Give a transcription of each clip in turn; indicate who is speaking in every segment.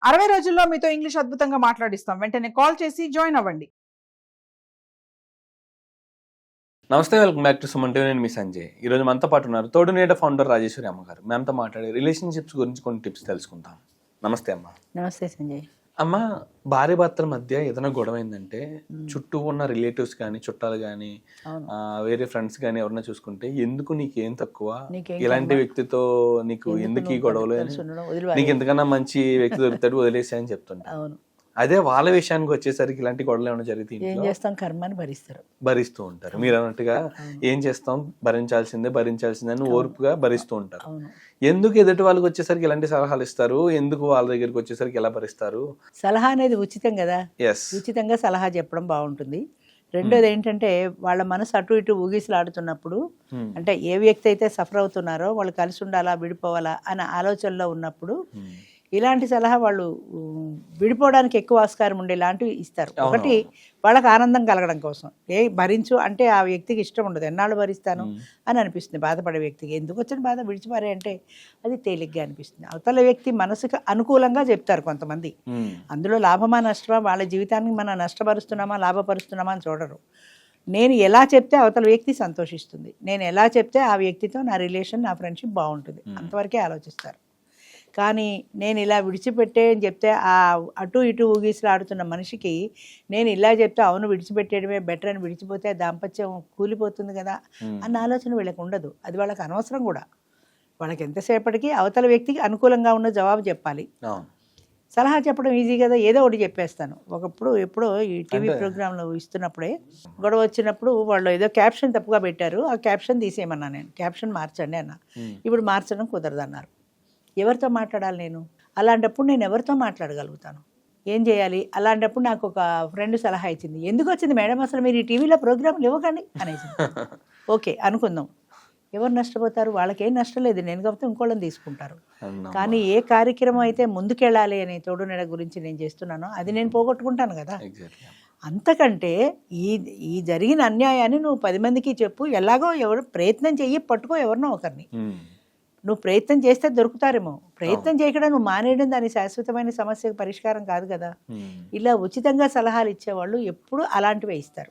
Speaker 1: 60 రోజుల్లో మీతో ఇంగ్లీష్ అద్భుతంగా మాట్లాడిస్తాం. వెంటనే కాల్ చేసి జాయిన్ అవ్వండి.
Speaker 2: నమస్తే, welcome back to Suman TV. నేను మీ సంజయ్. ఈరోజు మనతో పాటు ఉన్నారు తోడు నీడ ఫౌండర్ రాజేశ్వరి అమ్మగారు. మ్యామ్తో మాట్లాడే రిలేషన్షిప్స్ గురించి కొన్ని టిప్స్ తెలుసుకుందాం. నమస్తే అమ్మ.
Speaker 3: నమస్తే సంజయ్.
Speaker 2: అమ్మ, భార్య భర్తల మధ్య ఏదైనా గొడవ అయిందంటే చుట్టూ ఉన్న రిలేటివ్స్ కానీ, చుట్టాలు కానీ, వేరే ఫ్రెండ్స్ కానీ ఎవరైనా చూసుకుంటే ఎందుకు నీకేం తక్కువ, ఇలాంటి వ్యక్తితో నీకు ఎందుకు ఈ గొడవలు, నీకు ఎంతకన్నా మంచి వ్యక్తి దొరుకుతాడు, వదిలేసా అని చెప్తుంటా. అదే వాళ్ళ విషయానికి వచ్చేసరికి ఇలాంటి గొడవలు ఏమైనా జరిగితే
Speaker 3: ఏం చేస్తాం, కర్మని
Speaker 2: భరిస్తూ ఉంటారు. మీరు అన్నట్టుగా ఏం చేస్తాం, భరించాల్సిందే అని ఓర్పుగా భరిస్తూ ఉంటారు. ఎందుకు ఎదుటి వాళ్ళకి వచ్చేసరికి ఇలాంటి సలహాలు ఇస్తారు, ఎందుకు వాళ్ళ దగ్గరికి వచ్చేసరికి ఎలా భరిస్తారు?
Speaker 3: సలహా అనేది ఉచితం కదా, ఉచితంగా సలహా చెప్పడం బాగుంటుంది. రెండోది ఏంటంటే వాళ్ళ మనసు అటు ఇటు ఊగిసలాడుతున్నప్పుడు, అంటే ఏ వ్యక్తి అయితే సఫర్ అవుతున్నారో వాళ్ళు కలిసి ఉండాలా విడిపోవాలా అనే ఆలోచనలో ఉన్నప్పుడు ఇలాంటి సలహా వాళ్ళు విడిపోవడానికి ఎక్కువ ఆస్కారం ఉండేలాంటివి ఇస్తారు. ఒకటి, వాళ్ళకి ఆనందం కలగడం కోసం. భరించు అంటే ఆ వ్యక్తికి ఇష్టం ఉండదు, ఎన్నాళ్ళు భరిస్తాను అని అనిపిస్తుంది బాధపడే వ్యక్తికి. ఎందుకు వచ్చిన బాధ, విడిచిపారే అంటే అది తేలిగ్గా అనిపిస్తుంది. అవతల వ్యక్తి మనసుకు అనుకూలంగా చెప్తారు కొంతమంది. అందులో లాభమా నష్టమా, వాళ్ళ జీవితాన్ని మనం నష్టపరుస్తున్నామా లాభపరుస్తున్నామా అని చూడరు. నేను ఎలా చెప్తే అవతల వ్యక్తి సంతోషిస్తుంది, నేను ఎలా చెప్తే ఆ వ్యక్తితో నా రిలేషన్, నా ఫ్రెండ్షిప్ బాగుంటుంది, అంతవరకే ఆలోచిస్తారు. కానీ నేను ఇలా విడిచిపెట్టే అని చెప్తే ఆ అటు ఇటు ఊగిసలాడుతున్న మనిషికి నేను ఇలా చెప్తే అవును విడిచిపెట్టేయడమే బెటర్ అని విడిచిపోతే దాంపత్యం కూలిపోతుంది కదా అన్న ఆలోచన వీళ్ళకి ఉండదు. అది వాళ్ళకి అనవసరం కూడా. వాళ్ళకి ఎంతసేపటికి అవతల వ్యక్తికి అనుకూలంగా ఉన్న జవాబు చెప్పాలి. సలహా చెప్పడం ఈజీ కదా, ఏదో ఒకటి చెప్పేస్తాను. ఎప్పుడో ఈ టీవీ ప్రోగ్రాంలో ఇస్తున్నప్పుడే గొడవ వచ్చినప్పుడు వాళ్ళు ఏదో క్యాప్షన్ తప్పుగా పెట్టారు, ఆ క్యాప్షన్ తీసేయమన్నా. నేను క్యాప్షన్ మార్చండి అన్న. ఇప్పుడు మార్చడం కుదరదు అన్నారు. ఎవరితో మాట్లాడాలి నేను? అలాంటప్పుడు నేను ఎవరితో మాట్లాడగలుగుతాను? ఏం చేయాలి? అలాంటప్పుడు నాకు ఒక ఫ్రెండ్ సలహా ఇచ్చింది. ఎందుకు వచ్చింది మేడం, అసలు మీరు ఈ టీవీలో ప్రోగ్రాంలు ఇవ్వకండి అనేసి. ఓకే అనుకుందాం, ఎవరు నష్టపోతారు? వాళ్ళకేం నష్టం లేదు, నేను కాకపోతే ఇంకోళ్ళని తీసుకుంటారు. కానీ ఏ కార్యక్రమం అయితే ముందుకెళ్ళాలి అని తోడు నీడ గురించి నేను చేస్తున్నానో అది నేను పోగొట్టుకుంటాను కదా. అంతకంటే ఈ జరిగిన అన్యాయాన్ని నువ్వు 10 మందికి చెప్పు, ఎలాగో ఎవరు ప్రయత్నం చెయ్యి, పట్టుకో ఎవరినో ఒకరిని. నువ్వు ప్రయత్నం చేస్తే దొరుకుతారేమో, ప్రయత్నం చేయకుండా నువ్వు మానేయడం దాని శాశ్వతమైన సమస్యకు పరిష్కారం కాదు కదా. ఇలా ఉచితంగా సలహాలు ఇచ్చేవాళ్ళు ఎప్పుడు అలాంటివే ఇస్తారు.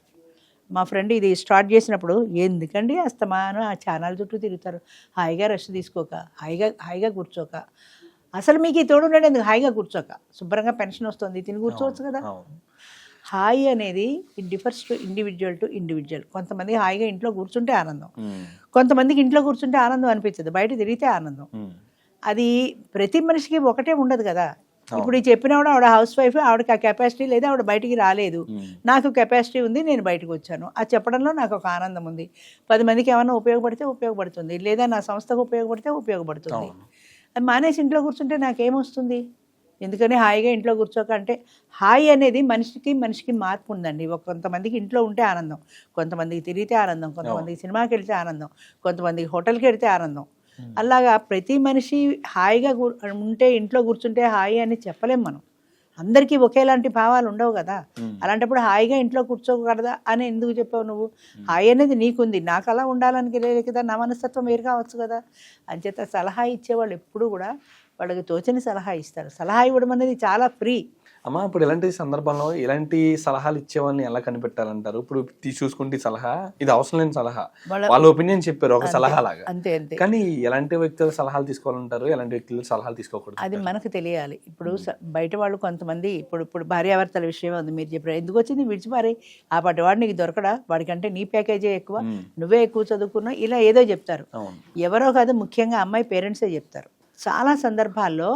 Speaker 3: మా ఫ్రెండ్ ఇది స్టార్ట్ చేసినప్పుడు, ఎందుకండి అస్తమానం ఆ ఛానల్ చుట్టూ తిరుగుతారు, హాయిగా రెస్ట్ తీసుకోక, హాయిగా కూర్చోక, అసలు మీకు ఈ తోడు ఉండేది ఎందుకు, హాయిగా కూర్చోక, శుభ్రంగా పెన్షన్ వస్తుంది తిని కూర్చోవచ్చు కదా. హాయి అనేది ఇట్ డిఫర్స్ టు ఇండివిజువల్. కొంతమంది హాయిగా ఇంట్లో కూర్చుంటే ఆనందం, కొంతమందికి ఇంట్లో కూర్చుంటే ఆనందం అనిపించదు, బయట తిరిగితే ఆనందం. అది ప్రతి మనిషికి ఒకటే ఉండదు కదా. ఇప్పుడు ఈ చెప్పినవాడు ఆవిడ హౌస్ వైఫ్, ఆవిడకి ఆ కెపాసిటీ లేదు, ఆవిడ బయటికి రాలేదు, నాకు కెపాసిటీ ఉంది, నేను బయటకు వచ్చాను. అది చెప్పడంలో నాకు ఒక ఆనందం ఉంది. 10 మందికి ఏమైనా ఉపయోగపడితే ఉపయోగపడుతుంది, లేదా నా సంస్థకు ఉపయోగపడితే ఉపయోగపడుతుంది. అది మానేసి ఇంట్లో కూర్చుంటే నాకేమొస్తుంది? ఎందుకని హాయిగా ఇంట్లో కూర్చోక అంటే, హాయి అనేది మనిషికి మార్పు ఉందండి. కొంతమందికి ఇంట్లో ఉంటే ఆనందం, కొంతమందికి తిరిగితే ఆనందం, కొంతమందికి సినిమాకి వెళ్తే ఆనందం, కొంతమందికి హోటల్కి వెళ్తే ఆనందం. అలాగా ప్రతి మనిషి హాయిగా ఉంటే, ఇంట్లో కూర్చుంటే హాయి అని చెప్పలేం మనం. అందరికీ ఒకేలాంటి భావాలు ఉండవు కదా. అలాంటప్పుడు హాయిగా ఇంట్లో కూర్చోకూడదా అని ఎందుకు చెప్పావు నువ్వు? హాయి అనేది నీకుంది, నాకు అలా ఉండాలని లేదు కదా, నా మనస్తత్వం వేరు కావచ్చు కదా. అంచేత సలహా ఇచ్చేవాళ్ళు ఎప్పుడు కూడా వాళ్ళకి తోచని సలహా ఇస్తారు. సలహా ఇవ్వడం అనేది చాలా ఫ్రీ.
Speaker 2: అమ్మ, ఇప్పుడు ఇలాంటి సందర్భంలో ఇలాంటి సలహాలు ఇచ్చేవాళ్ళని ఎలా కనిపెట్టాలంటారు? ఇప్పుడు చూసుకుంటే సలహా ఇది అవసరం లేని సలహా, వాళ్ళ ఒపీనియన్ చెప్పారు ఒక సలహా లాగా,
Speaker 3: అంతే.
Speaker 2: కానీ ఎలాంటి వ్యక్తుల సలహాలు తీసుకోవాలంటారు, ఎలాంటి వ్యక్తుల సలహాలు తీసుకోకూడదు, అది
Speaker 3: మనకు తెలియాలి. ఇప్పుడు బయట వాళ్ళు కొంతమంది ఇప్పుడు భార్యాభర్తల విషయం ఉంది, మీరు చెప్పారు ఎందుకు వచ్చింది విడిచిపారే, ఆ పాటి వాడు నీకు దొరకడా, వాడికంటే నీ ప్యాకేజే ఎక్కువ, నువ్వే ఎక్కువ చదువుకున్నావు, ఇలా ఏదో చెప్తారు. ఎవరో కాదు, ముఖ్యంగా అమ్మాయి పేరెంట్సే చెప్తారు. చాలా సందర్భాల్లో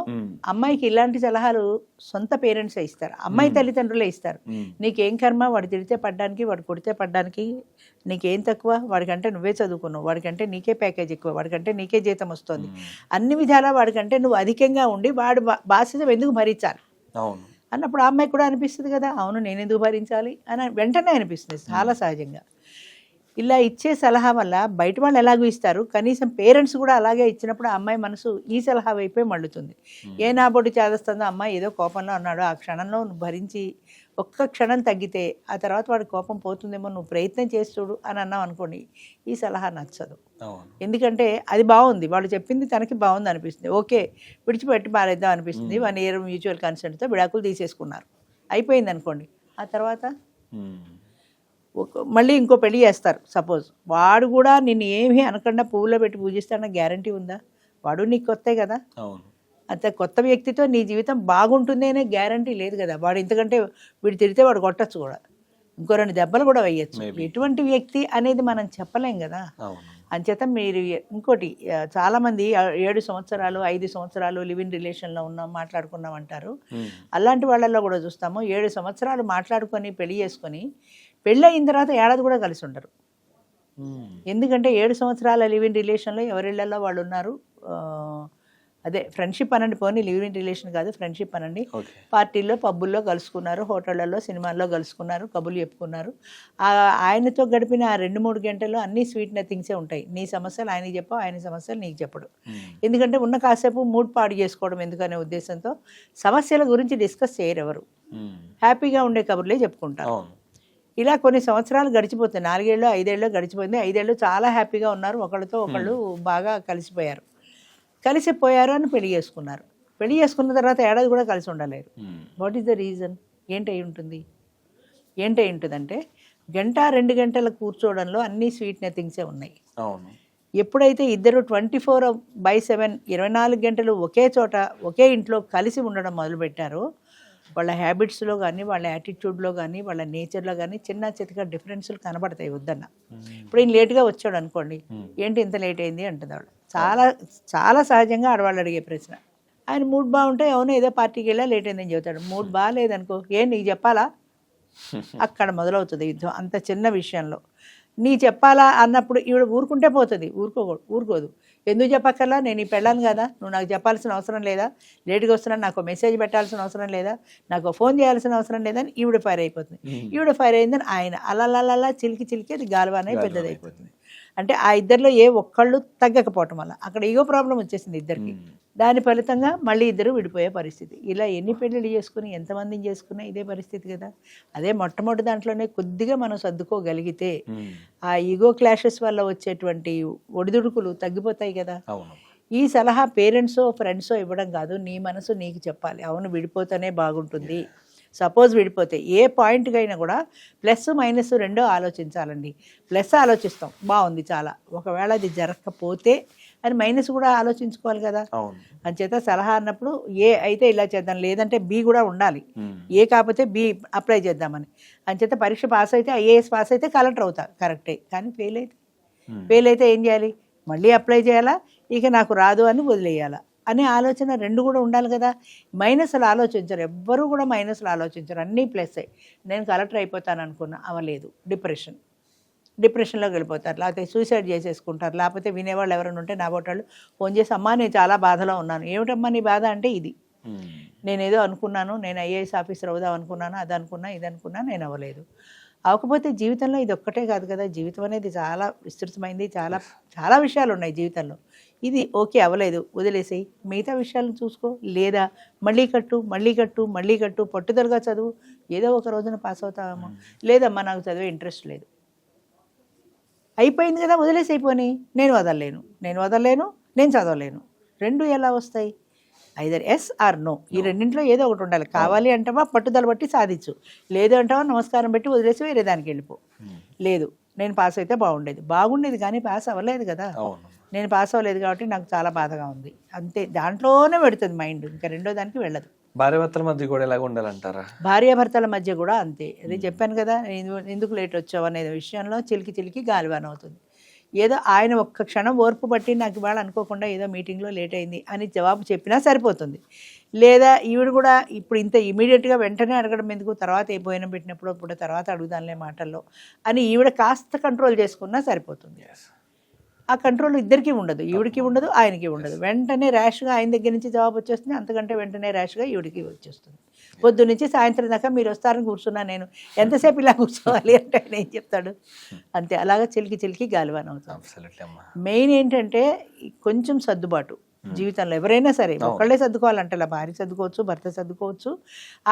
Speaker 3: అమ్మాయికి ఇలాంటి సలహాలు సొంత పేరెంట్సే ఇస్తారు, అమ్మాయి తల్లిదండ్రులే ఇస్తారు. నీకేం కర్మ, వాడు తిడితే పడ్డానికి, వాడు కొడితే పడ్డానికి, నీకేం తక్కువ, వాడికంటే నువ్వే చదువుకున్నావు, వాడికంటే నీకే ప్యాకేజ్ ఎక్కువ, వాడికంటే నీకే జీతం వస్తుంది, అన్ని విధాలా వాడికంటే నువ్వు అధికంగా ఉండి వాడు బాధ్యత ఎందుకు భరించాలి అన్నప్పుడు ఆ అమ్మాయి కూడా అనిపిస్తుంది కదా, అవును నేను ఎందుకు భరించాలి అని వెంటనే అనిపిస్తుంది చాలా సహజంగా. ఇలా ఇచ్చే సలహా వల్ల బయట వాళ్ళు ఎలాగో ఇస్తారు, కనీసం పేరెంట్స్ కూడా అలాగే ఇచ్చినప్పుడు ఆ అమ్మాయి మనసు ఈ సలహా వైపే మళ్ళుతుంది. ఏ నా బొడ్డు చేదస్తుందో, అమ్మాయి ఏదో కోపంలో ఉన్నాడు, ఆ క్షణంలో నువ్వు భరించి ఒక్క క్షణం తగ్గితే ఆ తర్వాత వాడి కోపం పోతుందేమో, నువ్వు ప్రయత్నం చేసి చూడు అని అన్నావు అనుకోండి, ఈ సలహా నచ్చదు. ఎందుకంటే అది బాగుంది, వాళ్ళు చెప్పింది తనకి బాగుంది అనిపిస్తుంది, ఓకే విడిచిపెట్టి మారేద్దాం అనిపిస్తుంది. 1 year మ్యూచువల్ కన్సెంట్తో విడాకులు తీసేసుకున్నారు, అయిపోయింది అనుకోండి. ఆ తర్వాత మళ్ళీ ఇంకో పెళ్లి చేస్తారు సపోజ్. వాడు కూడా నిన్ను ఏమీ అనకుండా పువ్వులో పెట్టి పూజిస్తాడన్న గ్యారంటీ ఉందా? వాడు నీకు కొత్తే కదా, అంత కొత్త వ్యక్తితో నీ జీవితం బాగుంటుంది అనే గ్యారంటీ లేదు కదా. వాడు ఇంతకంటే వీడు తిడితే వాడు కొట్టచ్చు కూడా, ఇంకో 2 దెబ్బలు కూడా వేయచ్చు. ఎటువంటి వ్యక్తి అనేది మనం చెప్పలేం కదా. అంచేత మీరు ఇంకోటి, చాలామంది 7 సంవత్సరాలు 5 సంవత్సరాలు లివ్ ఇన్ రిలేషన్లో ఉన్నాం మాట్లాడుకున్నాం అంటారు. అలాంటి వాళ్ళల్లో కూడా చూస్తాము 7 సంవత్సరాలు మాట్లాడుకొని పెళ్లి చేసుకొని పెళ్ళి అయిన తర్వాత ఏడాది కూడా కలిసి ఉండరు. ఎందుకంటే 7 సంవత్సరాల లివ్ ఇన్ రిలేషన్లో ఎవరిళ్లలో వాళ్ళు ఉన్నారు. అదే ఫ్రెండ్షిప్ అనండి, పోనీ లివ్ ఇన్ రిలేషన్ కాదు, ఫ్రెండ్షిప్ అనండి. పార్టీల్లో పబ్బుల్లో కలుసుకున్నారు, హోటళ్లలో సినిమాల్లో కలుసుకున్నారు, కబుర్లు చెప్పుకున్నారు. ఆయనతో గడిపిన ఆ 2-3 గంటల్లో అన్ని స్వీట్ నథింగ్సే ఉంటాయి. నీ సమస్యలు ఆయనకి చెప్పవు, ఆయన సమస్యలు నీకు చెప్పడు. ఎందుకంటే ఉన్న కాసేపు మూడ్ పాడు చేసుకోవడం ఎందుకనే ఉద్దేశంతో సమస్యల గురించి డిస్కస్ చేయరు ఎవరు. హ్యాపీగా ఉండే కబుర్లే చెప్పుకుంటారు. ఇలా కొన్ని సంవత్సరాలు గడిచిపోతాయి, 4 ఏళ్ళు 5 ఏళ్ళు గడిచిపోయింది. 5 ఏళ్ళు చాలా హ్యాపీగా ఉన్నారు, ఒకళ్ళతో ఒకళ్ళు బాగా కలిసిపోయారు అని పెళ్లి చేసుకున్నారు. పెళ్లి చేసుకున్న తర్వాత ఏడాది కూడా కలిసి ఉండలేరు. What is the reason? ఏంటై ఉంటుందంటే 1-2 గంటల కూర్చోవడంలో అన్ని స్వీట్ నథింగ్సే ఉన్నాయి. ఎప్పుడైతే ఇద్దరు 24/7 24 గంటలు ఒకే చోట ఒకే ఇంట్లో కలిసి ఉండడం మొదలుపెట్టారో, వాళ్ళ హ్యాబిట్స్లో కానీ వాళ్ళ యాటిట్యూడ్లో కానీ వాళ్ళ నేచర్లో కానీ చిన్న చితక డిఫరెన్స్లు కనబడతాయి. వద్దన్న ఇప్పుడు ఈయన లేట్గా వచ్చాడు అనుకోండి, ఏంటి ఇంత లేట్ అయింది అంటుంది ఆవిడ. చాలా చాలా సహజంగా ఆడవాళ్ళు అడిగే ప్రశ్న. ఆయన మూడ్ బాగుంటే అవును ఏదో పార్టీకి వెళ్ళా లేట్ అయిందని చెబుతాడు. మూడ్ బాగాలేదనుకో, నీకు చెప్పాలా? అక్కడ మొదలవుతుంది యుద్ధం. అంత చిన్న విషయంలో నీ చెప్పాలా అన్నప్పుడు ఈవిడ ఊరుకుంటే పోతుంది, ఊరుకోదు. ఎందుకు చెప్పక్కర్లా, నేను ఈ పెళ్ళాను కదా, నువ్వు నాకు చెప్పాల్సిన అవసరం లేదా, లేట్గా వస్తున్నాను నాకు మెసేజ్ పెట్టాల్సిన అవసరం లేదా, నాకు ఫోన్ చేయాల్సిన అవసరం లేదని ఈవిడ ఫైర్ అయిపోతుంది. ఈవిడ ఫైర్ అయిందని ఆయన అలా చిలికి అది గాలివానే పెద్దదైపోతుంది. అంటే ఆ ఇద్దరిలో ఏ ఒక్కళ్ళు తగ్గకపోవటం వల్ల అక్కడ ఈగో ప్రాబ్లం వచ్చేసింది ఇద్దరికి. దాని ఫలితంగా మళ్ళీ ఇద్దరు విడిపోయే పరిస్థితి. ఇలా ఎన్ని పెళ్ళిళ్ళు చేసుకుని ఎంతమందిని చేసుకున్నా ఇదే పరిస్థితి కదా. అదే మొట్టమొదటి దాంట్లోనే కొద్దిగా మనం సర్దుకోగలిగితే ఆ ఈగో క్లాషెస్ వల్ల వచ్చేటువంటి ఒడిదుడుకులు తగ్గిపోతాయి కదా. ఈ సలహా పేరెంట్సో ఫ్రెండ్సో ఇవ్వడం కాదు, నీ మనసు నీకు చెప్పాలి. అవును విడిపోతేనే బాగుంటుంది. సపోజ్ విడిపోతే ఏ పాయింట్కి అయినా కూడా ప్లస్ మైనస్ రెండో ఆలోచించాలండి. ప్లస్ ఆలోచిస్తాం, బాగుంది చాలా, ఒకవేళ అది జరగకపోతే అని మైనస్ కూడా ఆలోచించుకోవాలి కదా. అంచేత సలహా అన్నప్పుడు ఏ అయితే ఇలా చేద్దాం, లేదంటే బి కూడా ఉండాలి. ఏ కాకపోతే బి అప్లై చేద్దామని. అంచేత పరీక్ష పాస్ అయితే IAS పాస్ అయితే కలెక్టర్ అవుతా, కరెక్టే. కానీ ఫెయిల్ అయితే ఏం చేయాలి? మళ్ళీ అప్లై చేయాలా, ఇక నాకు రాదు అని వదిలేయాలా అనే ఆలోచన రెండు కూడా ఉండాలి కదా. మైనస్లు ఆలోచించరు, ఎవ్వరూ కూడా మైనస్లు ఆలోచించరు, అన్నీ ప్లస్సే. నేను కలెక్టర్ అయిపోతాను అనుకున్నా, అవ్వలేదు, డిప్రెషన్లోకి వెళ్ళిపోతారు, లేకపోతే సూసైడ్ చేసేసుకుంటారు. లేకపోతే వినేవాళ్ళు ఎవరైనా ఉంటే నా బోటాళ్ళు ఫోన్ చేసి, అమ్మా నేను చాలా బాధలో ఉన్నాను. ఏమిటమ్మా నీ బాధ అంటే, ఇది నేనేదో అనుకున్నాను, నేను IAS ఆఫీసర్ అవుదాం అనుకున్నాను, అది అనుకున్నా ఇది అనుకున్నా, నేను అవ్వలేదు. అవ్వకపోతే జీవితంలో ఇది ఒక్కటే కాదు కదా, జీవితం అనేది చాలా విస్తృతమైంది, చాలా చాలా విషయాలు ఉన్నాయి జీవితంలో. ఇది ఓకే అవ్వలేదు, వదిలేసేయి, మిగతా విషయాలను చూసుకో. లేదా మళ్ళీ కట్టు, పట్టుదలగా చదువు, ఏదో ఒక రోజున పాస్ అవుతావేమో. లేదమ్మా నాకు చదివే ఇంట్రెస్ట్ లేదు, అయిపోయింది కదా, వదిలేసైపోయి. నేను వదలలేను, నేను చదవలేను. రెండు ఎలా వస్తాయి? ఐదర్ ఎస్ ఆర్ నో, ఈ రెండింటిలో ఏదో ఒకటి ఉండాలి. కావాలి అంటావా పట్టుదల బట్టి సాధించు, లేదు అంటావా నమస్కారం పెట్టి వదిలేసి వేరే దానికి వెళ్ళిపో. లేదు నేను పాస్ అయితే బాగుండేది కానీ పాస్ అవ్వలేదు కదా, నేను పాస్ అవ్వలేదు కాబట్టి నాకు చాలా బాధగా ఉంది, అంతే. దాంట్లోనే పెడుతుంది మైండ్, ఇంకా రెండో దానికి వెళ్ళదు.
Speaker 2: భార్యాభర్తల మధ్య కూడా ఎలాగ ఉండాలంటారా?
Speaker 3: భార్యాభర్తల మధ్య కూడా అంతే. అది చెప్పాను కదా, ఎందుకు లేట్ వచ్చావు అనే విషయంలో చిలికి గాలివాన అవుతుంది. ఏదో ఆయన ఒక్క క్షణం ఓర్పు బట్టి నాకు ఇవాళ అనుకోకుండా ఏదో మీటింగ్లో లేట్ అయింది అని జవాబు చెప్పినా సరిపోతుంది. లేదా ఈవిడ కూడా ఇప్పుడు ఇంత ఇమీడియట్గా వెంటనే అడగడం ఎందుకు, తర్వాత ఏ భోజనం పెట్టినప్పుడు ఇప్పుడు తర్వాత అడుగుదాంలే మాటల్లో అని ఈవిడ కాస్త కంట్రోల్ చేసుకున్నా సరిపోతుంది. ఆ కంట్రోల్ ఇద్దరికీ ఉండదు, ఈవిడికి ఉండదు, ఆయనకి ఉండదు. వెంటనే ర్యాష్గా ఆయన దగ్గర నుంచి జవాబు వచ్చేస్తుంది, అంతకంటే వెంటనే ర్యాష్గా ఈవిడికి వచ్చేస్తుంది. పొద్దు నుంచి సాయంత్రం దాకా మీరు వస్తారని కూర్చున్నా నేను ఎంతసేపు ఇలా కూర్చోవాలి అంటే ఆయన ఏం చెప్తాడు? అంతే, అలాగా చిలికి గాలివాన్ అవుతాం. మెయిన్ ఏంటంటే కొంచెం సర్దుబాటు జీవితంలో. ఎవరైనా సరే ఒకళ్ళే సర్దుకోవాలంటే ఇలా భార్య సర్దుకోవచ్చు, భర్త సర్దుకోవచ్చు.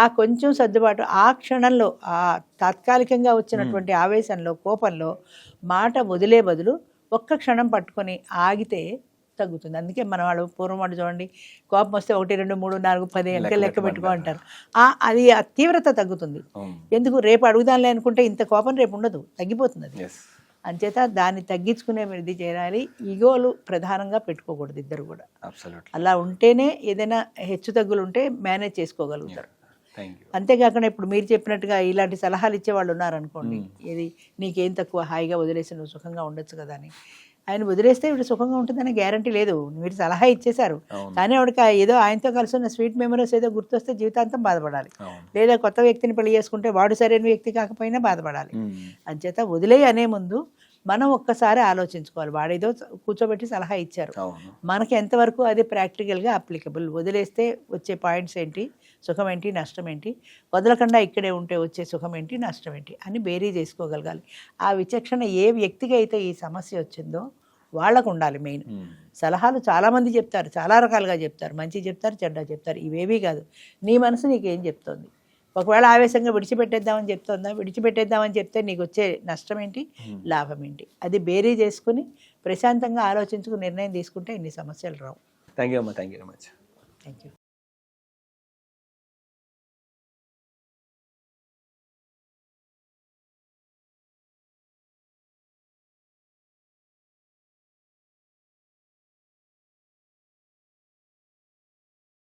Speaker 3: ఆ కొంచెం సర్దుబాటు ఆ క్షణంలో, ఆ తాత్కాలికంగా వచ్చినటువంటి ఆవేశంలో, కోపంలో మాట వదిలే బదులు ఒక్క క్షణం పట్టుకొని ఆగితే తగ్గుతుంది. అందుకే మన వాళ్ళు పూర్వం వాళ్ళు చూడండి, కోపం వస్తే 1 2 3 4 10 ఎంత లెక్క పెట్టుకో అంటారు. అది ఆ తీవ్రత తగ్గుతుంది. ఎందుకు రేపు అడుగుదాంలే అనుకుంటే ఇంత కోపం రేపు ఉండదు, తగ్గిపోతుంది అది. అంచేత దాన్ని తగ్గించుకునే ఇది చేయాలి. ఈగోలు ప్రధానంగా పెట్టుకోకూడదు ఇద్దరు కూడా. అలా ఉంటేనే ఏదైనా హెచ్చు తగ్గులు ఉంటే మేనేజ్ చేసుకోగలుగుతారు. అంతేకాకుండా ఇప్పుడు మీరు చెప్పినట్టుగా ఇలాంటి సలహాలు ఇచ్చే వాళ్ళు ఉన్నారనుకోండి, ఇది నీకేం తక్కువ, హాయిగా వదిలేసి నువ్వు సుఖంగా ఉండొచ్చు కదా అని. ఆయన వదిలేస్తే ఇప్పుడు సుఖంగా ఉంటుందనే గ్యారంటీ లేదు. మీరు సలహా ఇచ్చేశారు, కానీ ఆవిడకి ఏదో ఆయనతో కలిసి ఉన్న స్వీట్ మెమరీస్ ఏదో గుర్తొస్తే జీవితాంతం బాధపడాలి. లేదా కొత్త వ్యక్తిని పెళ్లి చేసుకుంటే వాడు సరైన వ్యక్తి కాకపోయినా బాధపడాలి. అంచేత వదిలేయి అనే ముందు మనం ఒక్కసారి ఆలోచించుకోవాలి. వాడేదో కూర్చోబెట్టి సలహా ఇచ్చారు, మనకి ఎంతవరకు అది ప్రాక్టికల్గా అప్లికబుల్, వదిలేస్తే వచ్చే పాయింట్స్ ఏంటి, సుఖం ఏంటి, నష్టం ఏంటి, వదలకుండా ఇక్కడే ఉంటే వచ్చే సుఖం ఏంటి, నష్టం ఏంటి అని బేరీ చేసుకోగలగాలి. ఆ విచక్షణ ఏ వ్యక్తికి అయితే ఈ సమస్య వచ్చిందో వాళ్ళకు ఉండాలి. మెయిన్ సలహాలు చాలామంది చెప్తారు, చాలా రకాలుగా చెప్తారు, మంచి చెప్తారు, చెడ్డ చెప్తారు. ఇవేవీ కాదు, నీ మనసు నీకేం చెప్తోంది. ఒకవేళ ఆవేశంగా విడిచిపెట్టేద్దామని చెప్తుందా, విడిచిపెట్టేద్దామని చెప్తే నీకు వచ్చే నష్టం ఏంటి, లాభం ఏంటి, అది బేరీ చేసుకుని ప్రశాంతంగా ఆలోచించుకుని నిర్ణయం తీసుకుంటే ఇన్ని సమస్యలు రావు.
Speaker 2: థ్యాంక్ యూ అమ్మా, thank you very much.
Speaker 3: Thank you.